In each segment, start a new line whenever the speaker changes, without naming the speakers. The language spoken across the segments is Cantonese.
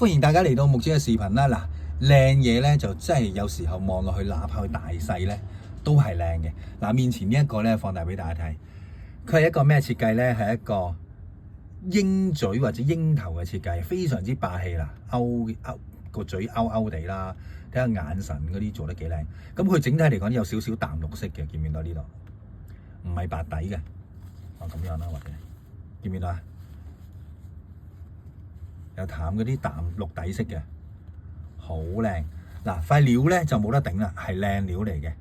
歡迎大家嚟到木子嘅視頻啦！嗱，靚嘢咧就真係有時候望落去，哪怕佢大細咧都係靚嘅。嗱，面前呢一個咧放大俾大家睇，佢係一個咩設計咧？係一個鷹嘴或者鷹頭嘅設計，非常之霸氣啦！勾個嘴勾勾地啦，睇下眼神嗰啲做得幾靚。咁佢整體嚟講有少少淡綠色嘅，見唔見到呢度？唔係白底嘅，咁樣啦，或者見唔見到啊？有淡嗰啲淡綠底色嘅，好靚。嗱，塊料咧就冇得頂啦，係靚料嚟嘅，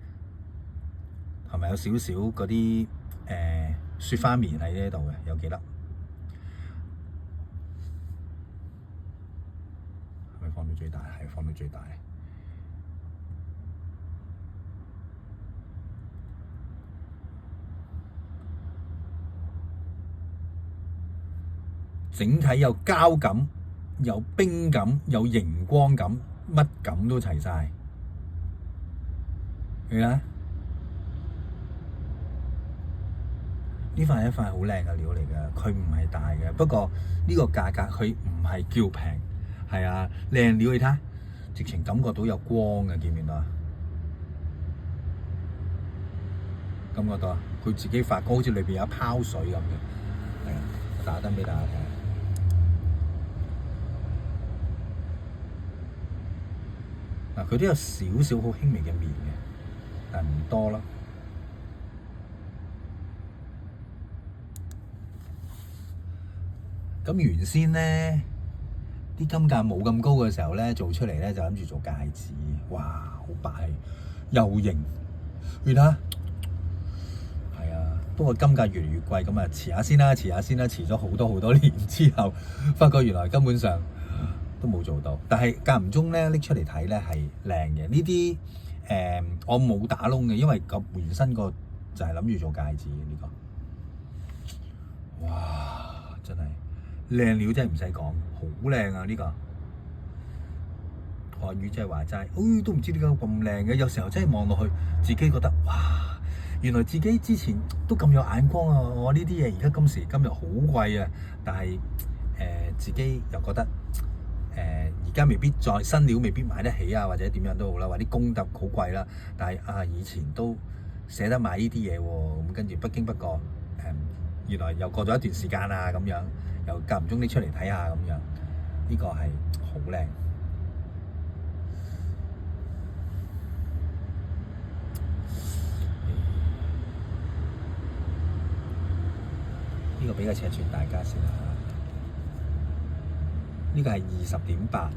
係咪有少少嗰啲雪花棉喺呢度嘅？有幾粒？係咪放到最大？係放到最大。整體有膠感，有冰感，有熒光感，乜感都齊晒。你睇，呢塊係一塊好靚嘅料嚟㗎，佢唔係大嘅。不過呢個價格佢唔係叫平，係啊，靚料你睇，直情感覺到有光嘅，見唔見到啊？感覺到啊？佢自己發光，好似裏邊有一泡水咁嘅。係啊，我打燈俾大家睇。佢都有少少好輕微嘅棉嘅，但唔多啦。咁原先咧，啲金價冇咁高嘅時候咧，做出嚟咧就諗住做戒指，哇，好霸氣，又型。你睇下，係啊。不過金價越嚟越貴，咁啊遲下先啦，遲下先啦，遲咗好多年之後，發覺原來根本上都冇做到，但係間唔中咧拎出嚟睇咧係靚嘅。呢啲我冇打窿嘅，因為個原身個就係諗住做戒指嘅呢個。哇！真係靚料真係唔使講，好靚啊呢個。韓語真係話齋，都唔知點解咁靚嘅。有時候真係望落去，自己覺得哇，原來自己之前都咁有眼光啊！我呢啲嘢而家今時今日好貴啊，但係自己又覺得。而家未必再新料未必買得起啊，或者點樣都好啦，或者啲工特好貴啦。但係以前都捨得買呢啲嘢喎，咁跟住不經不覺原來又過咗一段時間啊，咁樣又間唔中拎出嚟睇下咁樣，呢個係好靚。呢個俾個尺寸大家先啦。呢個係20.8，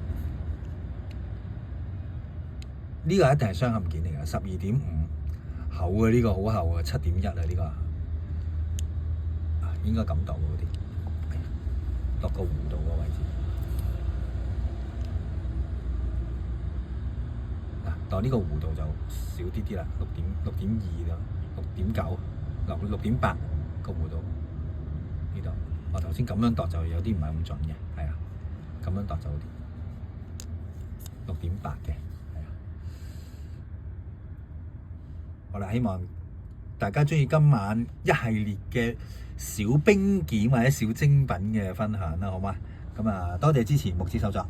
呢個一定係雙嵌件嚟㗎，12.5厚嘅，呢個好厚啊，7.1啊呢個，應該咁度嗰啲，度個弧度個位置。嗱，度呢個弧度就少啲啦，6.2啦，6.9，6.8個弧度呢度。我頭先咁樣度就有啲唔係咁準嘅，係啊。咁樣度就好啲，6.8嘅，係啊。好啦，希望大家鍾意今晚一系列嘅小冰件或者小精品嘅分享啦，好嗎？咁啊，多謝支持木子手作。